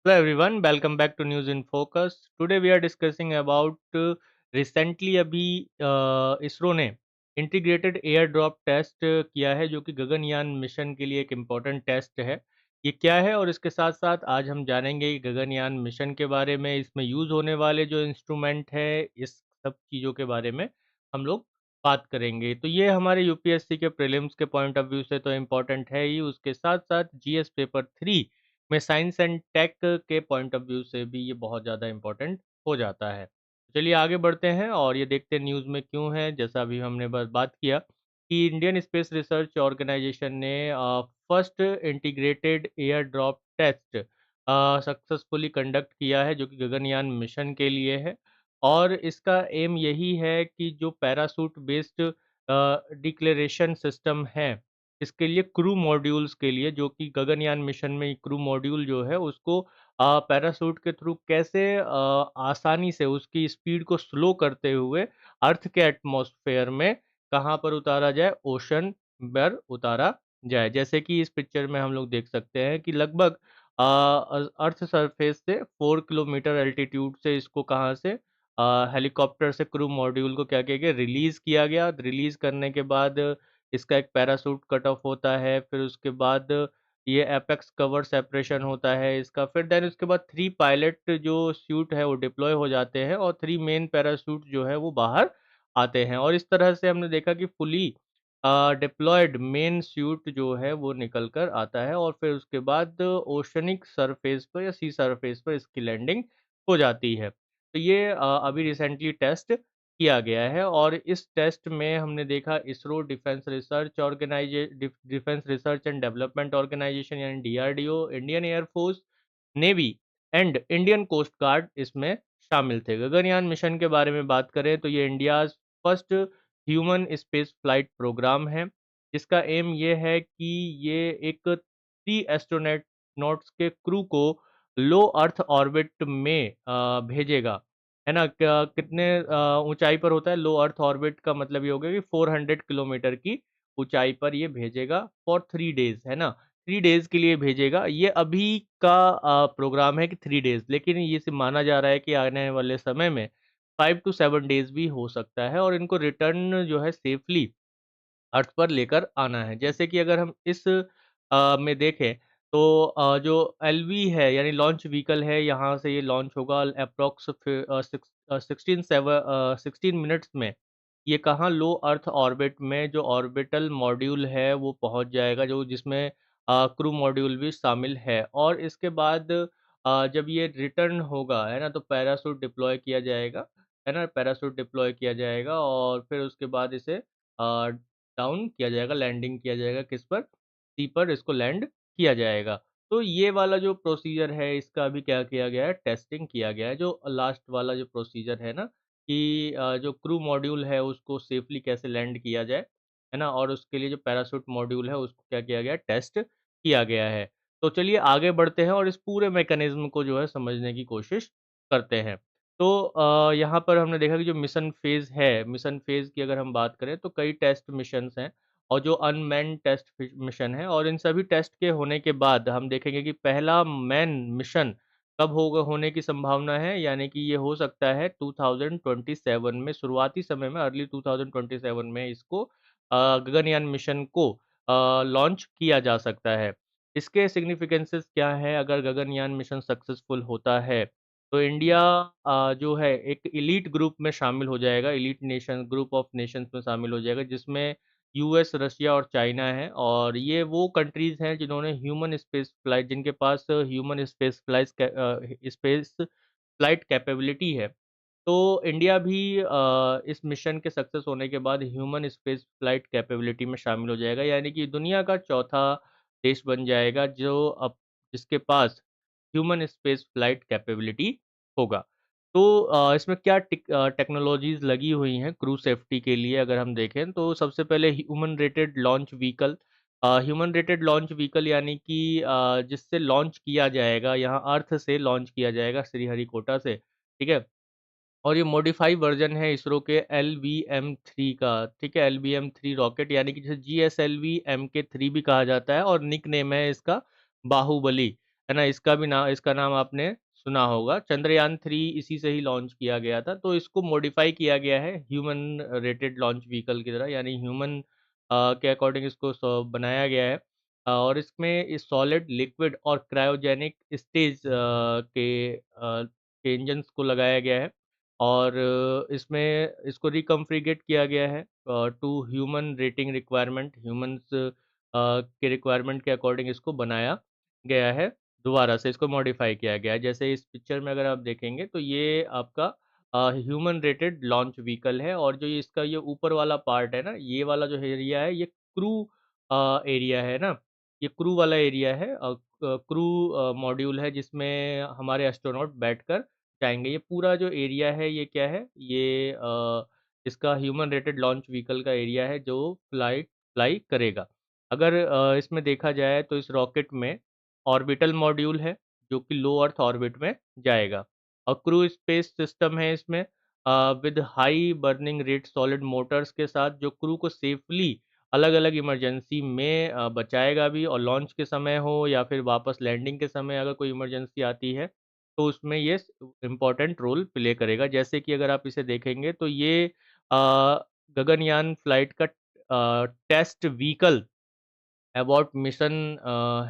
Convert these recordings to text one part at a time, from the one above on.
Hello everyone, welcome back to News in Focus. Today we are discussing about recently अभी इसरो ने integrated air drop test किया है जो कि गगनयान मिशन के लिए एक इम्पॉर्टेंट टेस्ट है। ये क्या है और इसके साथ साथ आज हम जानेंगे कि गगनयान मिशन के बारे में, इसमें यूज़ होने वाले जो इंस्ट्रूमेंट है, इस सब चीज़ों के बारे में हम लोग बात करेंगे। तो ये हमारे यूपीएससी के प्रीलिम्स के पॉइंट ऑफ व्यू से तो इम्पॉर्टेंट है ही, उसके साथ साथ जीएस पेपर 3 में साइंस एंड टेक के पॉइंट ऑफ व्यू से भी ये बहुत ज़्यादा इम्पोर्टेंट हो जाता है। चलिए आगे बढ़ते हैं और ये देखते हैं न्यूज़ में क्यों है। जैसा अभी हमने बस बात किया कि इंडियन स्पेस रिसर्च ऑर्गेनाइजेशन ने first integrated air drop test successfully conduct किया है जो कि गगनयान मिशन के लिए है। और इसका एम यही है कि जो पैराशूट बेस्ड डिक्लेरेशन सिस्टम है, इसके लिए क्रू मॉड्यूल्स के लिए, जो कि गगनयान मिशन में क्रू मॉड्यूल जो है उसको पैराशूट के थ्रू कैसे आसानी से उसकी स्पीड को स्लो करते हुए अर्थ के एटमॉस्फेयर में कहाँ पर उतारा जाए, ओशन पर उतारा जाए। जैसे कि इस पिक्चर में हम लोग देख सकते हैं कि लगभग अर्थ सरफेस से 4 किलोमीटर एल्टीट्यूड से इसको कहाँ से हेलीकॉप्टर से क्रू मॉड्यूल को क्या किया गया, रिलीज़ किया गया। रिलीज़ करने के बाद इसका एक पैराशूट कट ऑफ होता है, फिर उसके बाद ये एपेक्स कवर सेपरेशन होता है इसका, फिर देन उसके बाद 3 पायलट जो सूट है वो डिप्लॉय हो जाते हैं और 3 मेन पैराशूट जो है वो बाहर आते हैं। और इस तरह से हमने देखा कि फुली डिप्लॉयड मेन सूट जो है वो निकल कर आता है और फिर उसके बाद ओशनिक सरफेस पर या सी सरफेस पर इसकी लैंडिंग हो जाती है। तो ये अभी रिसेंटली टेस्ट किया गया है और इस टेस्ट में हमने देखा ISRO defence research and development organisation यानी DRDO, Indian air force, navy and Indian coast guard इसमें शामिल थे। गगनयान मिशन के बारे में बात करें तो ये India's first human space flight programme है, जिसका एम ये है कि ये एक 3 एस्ट्रोनॉट नॉट्स के क्रू को लो अर्थ ऑर्बिट में भेजेगा। है ना? कितने ऊँचाई पर होता है लो अर्थ ऑर्बिट, का मतलब ये हो गया कि 400 किलोमीटर की ऊँचाई पर ये भेजेगा फॉर 3 डेज़, है ना? 3 डेज़ के लिए भेजेगा। ये अभी का प्रोग्राम है कि 3 डेज़, लेकिन ये से माना जा रहा है कि आने वाले समय में 5 टू 7 डेज़ भी हो सकता है और इनको रिटर्न जो है सेफ़ली अर्थ पर लेकर आना है। जैसे कि अगर हम इस में देखें तो जो एलवी है यानी लॉन्च व्हीकल है, यहाँ से ये लॉन्च होगा एप्रॉक्स 16 मिनट्स में। ये कहाँ लो अर्थ ऑर्बिट में जो ऑर्बिटल मॉड्यूल है वो पहुँच जाएगा, जो जिसमें क्रू मॉड्यूल भी शामिल है। और इसके बाद जब ये रिटर्न होगा, है ना? तो पैराशूट डिप्लॉय किया जाएगा, है ना? पैराशूट डिप्लॉय किया जाएगा और फिर उसके बाद इसे डाउन किया जाएगा, लैंडिंग किया जाएगा किस पर? सी पर इसको लैंड किया जाएगा। तो ये वाला जो प्रोसीजर है इसका अभी क्या किया गया है, टेस्टिंग किया गया है। जो लास्ट वाला जो प्रोसीजर है ना कि जो क्रू मॉड्यूल है उसको सेफ़ली कैसे लैंड किया जाए, है ना? और उसके लिए जो पैराशूट मॉड्यूल है उसको क्या किया गया है, टेस्ट किया गया है। तो चलिए आगे बढ़ते हैं और इस पूरे मैकेनिज़्म को जो है समझने की कोशिश करते हैं। तो यहाँ पर हमने देखा कि जो मिशन फ़ेज़ है, मिशन फ़ेज़ की अगर हम बात करें तो कई टेस्ट मिशंस हैं और जो अनमैन्ड टेस्ट मिशन है और इन सभी टेस्ट के होने के बाद हम देखेंगे कि पहला मैन मिशन कब होगा, होने की संभावना है, यानी कि ये हो सकता है 2027 में, शुरुआती समय में अर्ली 2027 में इसको गगनयान मिशन को लॉन्च किया जा सकता है। इसके सिग्निफिकेंसेस क्या हैं अगर गगनयान मिशन सक्सेसफुल होता है? तो इंडिया जो है एक एलीट ग्रुप में शामिल हो जाएगा, elite nation group of Nations में शामिल हो जाएगा, जिसमें यूएस, रशिया और चाइना है और ये वो कंट्रीज़ हैं जिन्होंने ह्यूमन स्पेस फ्लाइट, जिनके पास ह्यूमन स्पेस फ्लाइट कैपेबिलिटी है। तो इंडिया भी इस मिशन के सक्सेस होने के बाद ह्यूमन स्पेस फ्लाइट कैपेबिलिटी में शामिल हो जाएगा, यानी कि दुनिया का चौथा देश बन जाएगा जो अब जिसके पास ह्यूमन स्पेस फ्लाइट कैपेबिलिटी होगा। तो इसमें क्या टेक्नोलॉजीज़ लगी हुई हैं क्रू सेफ्टी के लिए अगर हम देखें तो सबसे पहले ह्यूमन रेटेड लॉन्च व्हीकल यानी कि जिससे लॉन्च किया जाएगा, यहाँ अर्थ से लॉन्च किया जाएगा श्रीहरिकोटा से, ठीक है? और ये मॉडिफाई वर्ज़न है इसरो के एलवीएम-3 का, ठीक है? एलवीएम-3 रॉकेट, यानी कि जिसे जीएसएलवी एमके-3 भी कहा जाता है और निक नेम है इसका बाहुबली। है ना? इसका नाम आपने सुना होगा। चंद्रयान 3 इसी से ही लॉन्च किया गया था, तो इसको मॉडिफ़ाई किया गया है ह्यूमन रेटेड लॉन्च व्हीकल की तरह, यानी ह्यूमन के अकॉर्डिंग इसको बनाया गया है। और इसमें इस सॉलिड, लिक्विड और क्रायोजेनिक स्टेज के इंजन्स को लगाया गया है। और इसमें इसको रिकॉन्फ़िगर किया गया है to human rating requirement, humans के रिक्वायरमेंट के अकॉर्डिंग इसको बनाया गया है, दोबारा से इसको मॉडिफ़ाई किया गया है। जैसे इस पिक्चर में अगर आप देखेंगे तो ये आपका ह्यूमन रेटेड लॉन्च व्हीकल है, और जो ये इसका ये ऊपर वाला पार्ट है ना, ये वाला जो एरिया है, ये क्रू एरिया है ना, ये क्रू वाला एरिया है। क्रू मॉड्यूल है जिसमें हमारे एस्ट्रोनॉट बैठकर जाएँगे। ये पूरा जो एरिया है ये क्या है? ये इसका ह्यूमन रेटेड लॉन्च व्हीकल का एरिया है जो फ्लाई करेगा। अगर इसमें देखा जाए तो इस रॉकेट में ऑर्बिटल मॉड्यूल है, जो कि लो अर्थ ऑर्बिट में जाएगा, और क्रू स्पेस सिस्टम है इसमें with high burning rate solid Motors के साथ, जो क्रू को सेफली अलग-अलग इमरजेंसी में बचाएगा भी, और लॉन्च के समय हो या फिर वापस लैंडिंग के समय अगर कोई इमरजेंसी आती है, तो उसमें ये इम्पोर्टेंट रोल प्ले करेगा। जैसे कि अगर आप इसे देखेंगे तो ये गगनयान फ्लाइट का टेस्ट व्हीकल एबॉट मिशन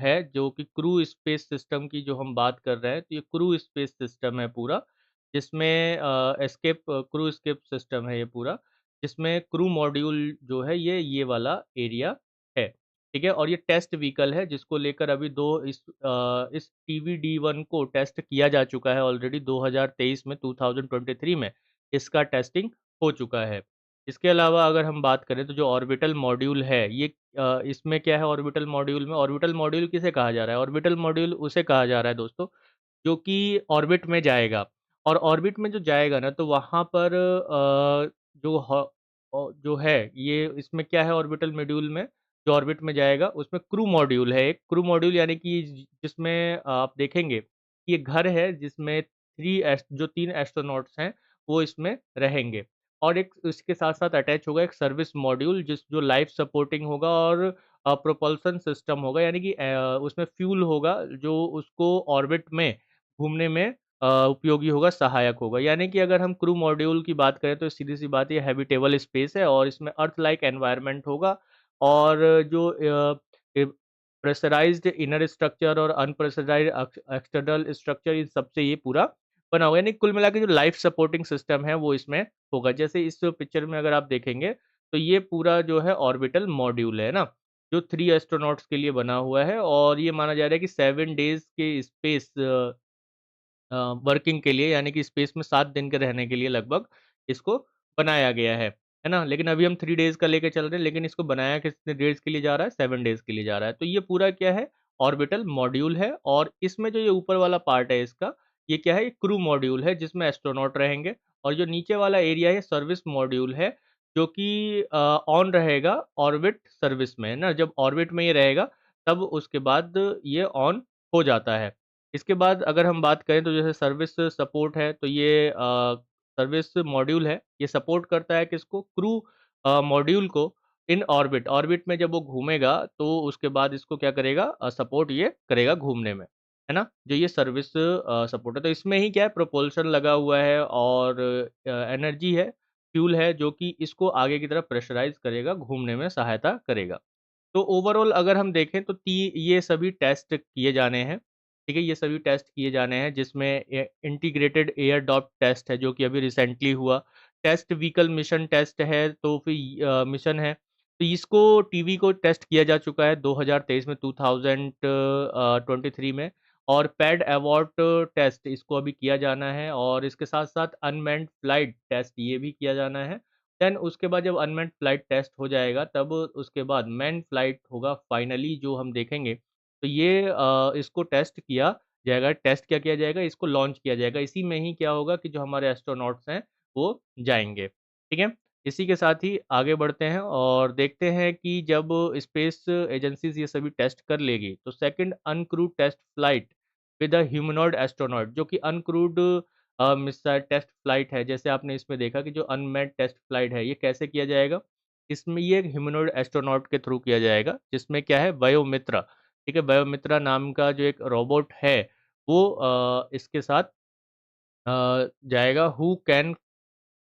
है, जो कि क्रू स्पेस सिस्टम की जो हम बात कर रहे हैं, तो ये क्रू स्पेस सिस्टम है पूरा, जिसमें क्रू एस्केप सिस्टम है ये पूरा, जिसमें क्रू मॉड्यूल जो है ये वाला एरिया है, ठीक है? और ये टेस्ट व्हीकल है जिसको लेकर अभी इस टीवीडी-1 को टेस्ट किया जा चुका है ऑलरेडी 2023 में, 2023 में इसका टेस्टिंग हो चुका है। इसके अलावा अगर हम बात करें तो जो ऑर्बिटल मॉड्यूल है, ये इसमें क्या है ऑर्बिटल मॉड्यूल में? ऑर्बिटल मॉड्यूल किसे कहा जा रहा है? ऑर्बिटल मॉड्यूल उसे कहा जा रहा है दोस्तों, जो कि ऑर्बिट में जाएगा, और ऑर्बिट में जो जाएगा ना, तो वहाँ पर जो है, ये इसमें क्या है ऑर्बिटल मॉड्यूल में, जो ऑर्बिट में जाएगा उसमें क्रू मॉड्यूल है एक। क्रू मॉड्यूल यानी कि जिसमें आप देखेंगे कि ये घर है जिसमें 3 एस्ट्रोनॉट्स हैं, वो इसमें रहेंगे। और एक इसके साथ-साथ अटैच होगा एक सर्विस मॉड्यूल जो लाइफ सपोर्टिंग होगा, और प्रोपल्शन सिस्टम होगा, यानी कि उसमें फ्यूल होगा जो उसको ऑर्बिट में घूमने में उपयोगी होगा, सहायक होगा। यानी कि अगर हम क्रू मॉड्यूल की बात करें तो सीधी-सी बात है, ये हैबिटेबल स्पेस है और इसमें अर्थ लाइक एनवायरनमेंट होगा, और जो प्रेशराइज़्ड इनर स्ट्रक्चर और अनप्रेशराइज़्ड एक्सटर्नल स्ट्रक्चर, इन सब से ये पूरा बना हुआ है। यानी कुल मिला के जो लाइफ सपोर्टिंग सिस्टम है वो इसमें होगा। जैसे इस पिक्चर में अगर आप देखेंगे तो ये पूरा जो है ऑर्बिटल मॉड्यूल है ना, जो 3 एस्ट्रोनॉट्स के लिए बना हुआ है, और ये माना जा रहा है कि 7 डेज़ के स्पेस वर्किंग के लिए, यानी कि स्पेस में 7 दिन के रहने के लिए लगभग इसको बनाया गया है ना? लेकिन अभी हम 3 डेज़ का लेके चल रहे हैं, लेकिन इसको बनाया कितने डेज़ के लिए जा रहा है? 7 डेज़ के लिए जा रहा है। तो ये पूरा क्या है? ऑर्बिटल मॉड्यूल है, और इसमें जो ये ऊपर वाला पार्ट है इसका, ये क्या है? ये क्रू मॉड्यूल है जिसमें एस्ट्रोनॉट रहेंगे, और जो नीचे वाला एरिया है सर्विस मॉड्यूल है, जो कि ऑन रहेगा ऑर्बिट सर्विस में, है ना? जब ऑर्बिट में ये रहेगा तब उसके बाद ये ऑन हो जाता है। इसके बाद अगर हम बात करें तो जैसे सर्विस सपोर्ट है, तो ये सर्विस मॉड्यूल है, ये सपोर्ट करता है किसको? क्रू मॉड्यूल को इन ऑर्बिट। ऑर्बिट में जब वो घूमेगा तो उसके बाद इसको क्या करेगा? सपोर्ट ये करेगा घूमने में, है ना? जो ये सर्विस सपोर्ट है, तो इसमें ही क्या है, प्रोपल्शन लगा हुआ है, और एनर्जी है, फ्यूल है, जो कि इसको आगे की तरफ प्रेशराइज़ करेगा, घूमने में सहायता करेगा। तो ओवरऑल अगर हम देखें तो ती ये सभी टेस्ट किए जाने हैं, ठीक है? ये सभी टेस्ट किए जाने हैं, जिसमें इंटीग्रेटेड एयर डॉप्ट टेस्ट है जो कि अभी रिसेंटली हुआ। टेस्ट व्हीकल मिशन टेस्ट है, तो फिर मिशन है। तो इसको टीवी को टेस्ट किया जा चुका है 2023 में, 23 में, और पैड अवॉर्ड टेस्ट इसको अभी किया जाना है, और इसके साथ-साथ अनमैन्ड फ्लाइट टेस्ट ये भी किया जाना है। देन उसके बाद जब अनमैन्ड फ्लाइट टेस्ट हो जाएगा, तब उसके बाद मैन्ड फ्लाइट होगा फाइनली, जो हम देखेंगे। तो ये इसको टेस्ट किया जाएगा। टेस्ट क्या किया जाएगा? इसको लॉन्च किया जाएगा। इसी में ही क्या होगा कि जो हमारे एस्ट्रोनॉट्स हैं, वो जाएँगे, ठीक है? इसी के साथ ही आगे बढ़ते हैं और देखते हैं कि जब स्पेस एजेंसीज़ ये सभी टेस्ट कर लेगी, तो second uncrewed test flight with a humanoid astronaut, जो कि अनक्रूड मिसाइल टेस्ट फ्लाइट है। जैसे आपने इसमें देखा कि जो अनमैन्ड टेस्ट फ्लाइट है, ये कैसे किया जाएगा? इसमें ये ह्यूमनॉइड एस्ट्रोनॉट के थ्रू किया जाएगा, जिसमें क्या है, बायोमित्रा। ठीक है, बायोमित्रा नाम का जो एक रोबोट है वो इसके साथ जाएगा। Who can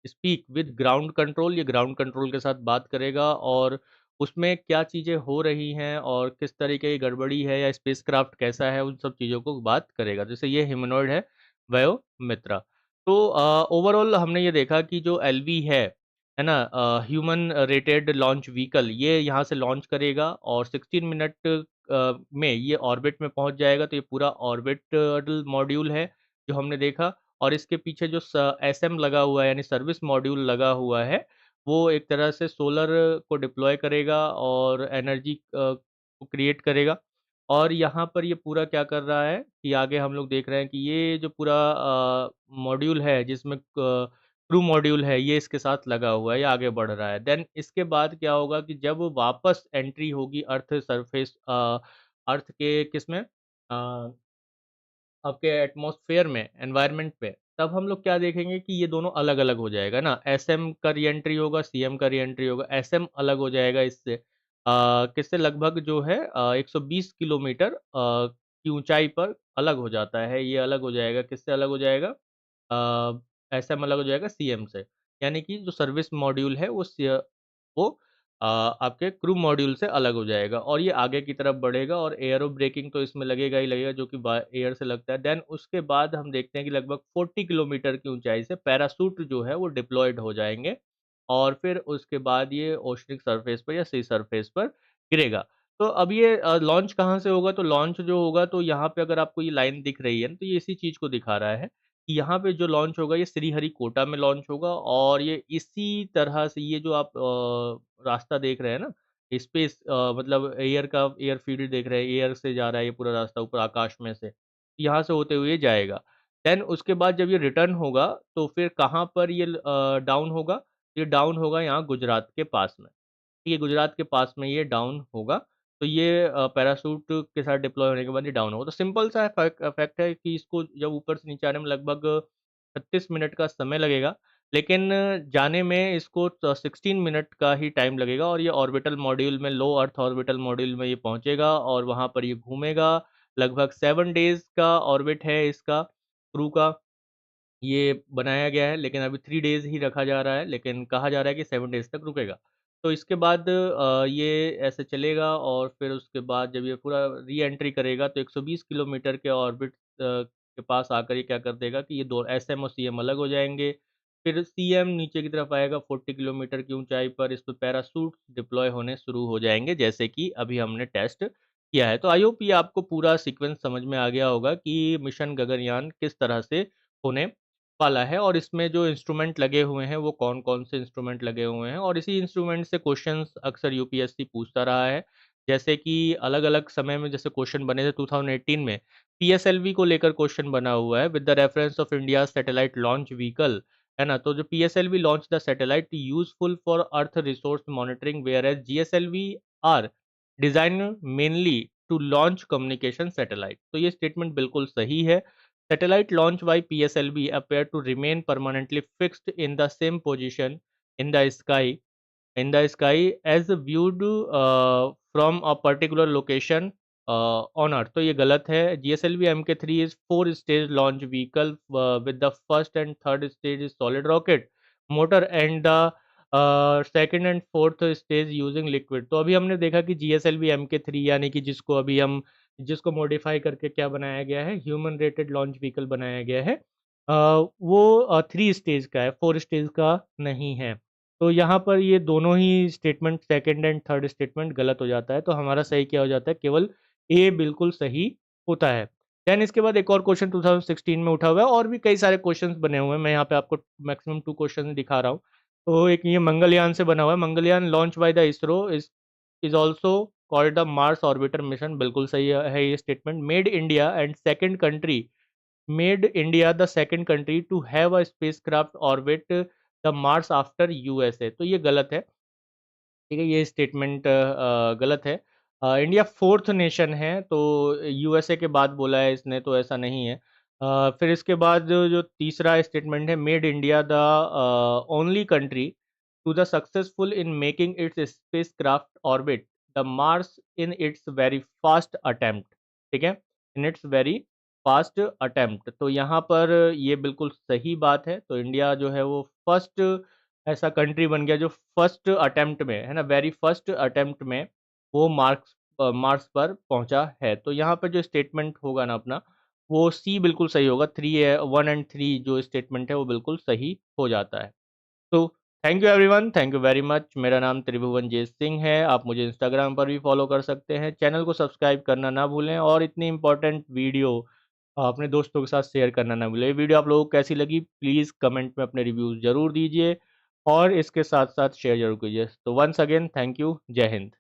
speak with ground control, ये ग्राउंड कंट्रोल के साथ बात करेगा और उसमें क्या चीज़ें हो रही हैं और किस तरीके की गड़बड़ी है या स्पेसक्राफ्ट कैसा है, उन सब चीज़ों को बात करेगा। जैसे ये ह्यूमनॉइड है बायोमित्रा। तो ओवरऑल हमने ये देखा कि जो एलवी है ना, ह्यूमन रेटेड लॉन्च व्हीकल, ये यहाँ से लॉन्च करेगा और 16 मिनट में ये ऑर्बिट में पहुँच जाएगा। तो ये पूरा ऑर्बिटल मॉड्यूल है जो हमने देखा। और इसके पीछे जो एसएम लगा हुआ है यानी सर्विस मॉड्यूल लगा हुआ है, वो एक तरह से सोलर को डिप्लॉय करेगा और एनर्जी को क्रिएट करेगा। और यहाँ पर ये पूरा क्या कर रहा है कि आगे हम लोग देख रहे हैं कि ये जो पूरा मॉड्यूल है जिसमें क्रू मॉड्यूल है, ये इसके साथ लगा हुआ है, ये आगे बढ़ रहा है। देन इसके बाद क्या होगा कि जब वापस एंट्री होगी अर्थ सरफेस, अर्थ के किसमें, आपके एटमॉस्फेयर में, एनवायरनमेंट पे, तब हम लोग क्या देखेंगे कि ये दोनों अलग-अलग हो जाएगा ना, एसएम का रीएंट्री होगा, सीएम का रीएंट्री होगा। एसएम अलग हो जाएगा इससे, किससे लगभग जो है 120 किलोमीटर की ऊँचाई पर अलग हो जाता है। ये अलग हो जाएगा, किससे अलग हो जाएगा? एसएम अलग हो जाएगा सीएम से। यानी कि जो सर्विस मॉड्यूल है वो आपके क्रू मॉड्यूल से अलग हो जाएगा और ये आगे की तरफ बढ़ेगा और एयरो ब्रेकिंग तो इसमें लगेगा ही लगेगा, जो कि एयर से लगता है। देन उसके बाद हम देखते हैं कि लगभग 40 किलोमीटर की ऊंचाई से पैराशूट जो है वो डिप्लॉयड हो जाएंगे और फिर उसके बाद ये ओशनिक सरफेस पर या सी सरफेस पर गिरेगा। तो अब ये लॉन्च कहाँ से होगा? तो लॉन्च जो होगा, तो यहाँ पे अगर आपको ये लाइन दिख रही है ना, तो ये इसी चीज़ को दिखा रहा है कि यहाँ पे जो लॉन्च होगा ये श्रीहरिकोटा में लॉन्च होगा और ये इसी तरह से, ये जो आप रास्ता देख रहे हैं ना, स्पेस मतलब एयर का, एयर फील्ड देख रहे हैं, एयर से जा रहा है ये पूरा रास्ता ऊपर आकाश में से, यहाँ से होते हुए जाएगा। देन उसके बाद जब ये रिटर्न होगा तो फिर कहाँ पर ये डाउन होगा? ये डाउन होगा यहाँ गुजरात के पास में। ये गुजरात के पास में ये डाउन होगा। तो ये पैराशूट के साथ डिप्लॉय होने के बाद ये डाउन होगा। तो सिंपल सा इफ़ेक्ट है कि इसको जब ऊपर से नीचे आने में लगभग 36 मिनट का समय लगेगा, लेकिन जाने में इसको 16 मिनट का ही टाइम लगेगा और ये ऑर्बिटल मॉड्यूल में, लो अर्थ ऑर्बिटल मॉड्यूल में ये पहुँचेगा और वहाँ पर ये घूमेगा। लगभग 7 डेज़ का ऑर्बिट है इसका, क्रू का। ये बनाया गया है, लेकिन अभी 3 डेज़ ही रखा जा रहा है, लेकिन कहा जा रहा है कि 7 डेज़ तक रुकेगा। तो इसके बाद ये ऐसे चलेगा और फिर उसके बाद जब ये पूरा री-एंट्री करेगा तो 120 किलोमीटर के ऑर्बिट के पास आकर ये क्या कर देगा कि ये दो एसएम और सीएम अलग हो जाएँगे। फिर सीएम नीचे की तरफ आएगा 40 किलोमीटर की ऊँचाई पर, इस पे पैराशूट डिप्लॉय होने शुरू हो जाएँगे, जैसे कि अभी हमने टेस्ट किया है। तो आई होप ये आपको पूरा सीक्वेंस समझ में आ गया होगा कि मिशन गगनयान किस तरह से होने वाला है और इसमें जो इंस्ट्रूमेंट लगे हुए हैं वो कौन-कौन से इंस्ट्रूमेंट लगे हुए हैं और इसी इंस्ट्रूमेंट से क्वेश्चंस अक्सर यूपीएससी पूछता रहा है। जैसे कि अलग-अलग समय में जैसे क्वेश्चन बने थे 2018 में, पीएसएलवी को लेकर क्वेश्चन बना हुआ है, with the reference of India's satellite launch vehicle, है ना? तो जो PSLV launch the satellite useful for earth resource monitoring whereas GSLV are designed mainly to launch communication satellite. तो ये स्टेटमेंट बिल्कुल सही है। Satellite launched by PSLV appear to remain permanently fixed in the same position in the sky as viewed from a particular location on Earth. तो ये गलत है। GSLV Mk3 is 4-stage launch vehicle with the first and third stage is solid rocket motor and the second and fourth stage using liquid। तो अभी हमने देखा कि GSLV Mk3 यानी कि जिसको मॉडिफाई करके क्या बनाया गया है, ह्यूमन रेटेड लॉन्च व्हीकल बनाया गया है। वो 3 स्टेज का है, 4 स्टेज का नहीं है। तो यहाँ पर ये दोनों ही statement, second and third statement गलत हो जाता है, तो हमारा सही क्या हो जाता है, केवल ए बिल्कुल सही होता है। देन इसके बाद एक और क्वेश्चन 2016 में उठा हुआ है और भी कई सारे क्वेश्चंस बने हुए हैं, मैं यहाँ पे आपको मैक्सिमम 2 क्वेश्चन दिखा रहा हूँ। तो एक ये मंगलयान से बना हुआ है, Mangalyaan launch by the ISRO is also called the Mars orbiter mission, बिल्कुल सही है ये statement. Made India the second country to have a spacecraft orbit the Mars after USA, तो ये गलत है। ठीक है, ये स्टेटमेंट गलत है। इंडिया 4th नेशन है, तो यूएसए के बाद बोला है इसने, तो ऐसा नहीं है। फिर इसके बाद जो तीसरा स्टेटमेंट है, made India the only country to the successful in making its spacecraft orbit the Mars in its very fast attempt, ठीक है, in its very fast attempt. तो यहाँ पर ये बिल्कुल सही बात है। तो इंडिया जो है वो फर्स्ट ऐसा कंट्री बन गया जो फर्स्ट अटेम्प्ट में, है ना, वेरी फर्स्ट अटेम्प्ट में वो मार्स पर पहुंचा है। तो यहाँ पर जो स्टेटमेंट होगा ना अपना, वो सी बिल्कुल सही होगा। 1 और 3 जो स्टेटमेंट है वो बिल्कुल सही हो जाता है। तो thank you everyone, thank you very much. मेरा नाम त्रिभुवन जे सिंह है। आप मुझे इंस्टाग्राम पर भी फॉलो कर सकते हैं। चैनल को सब्सक्राइब करना ना भूलें और इतनी इंपॉर्टेंट वीडियो अपने दोस्तों के साथ शेयर करना ना भूलें। ये वीडियो आप लोगों को कैसी लगी प्लीज़ कमेंट में अपने रिव्यूज़ ज़रूर दीजिए और इसके साथ साथ शेयर ज़रूर कीजिए। तो वंस अगेन थैंक यू, जय हिंद।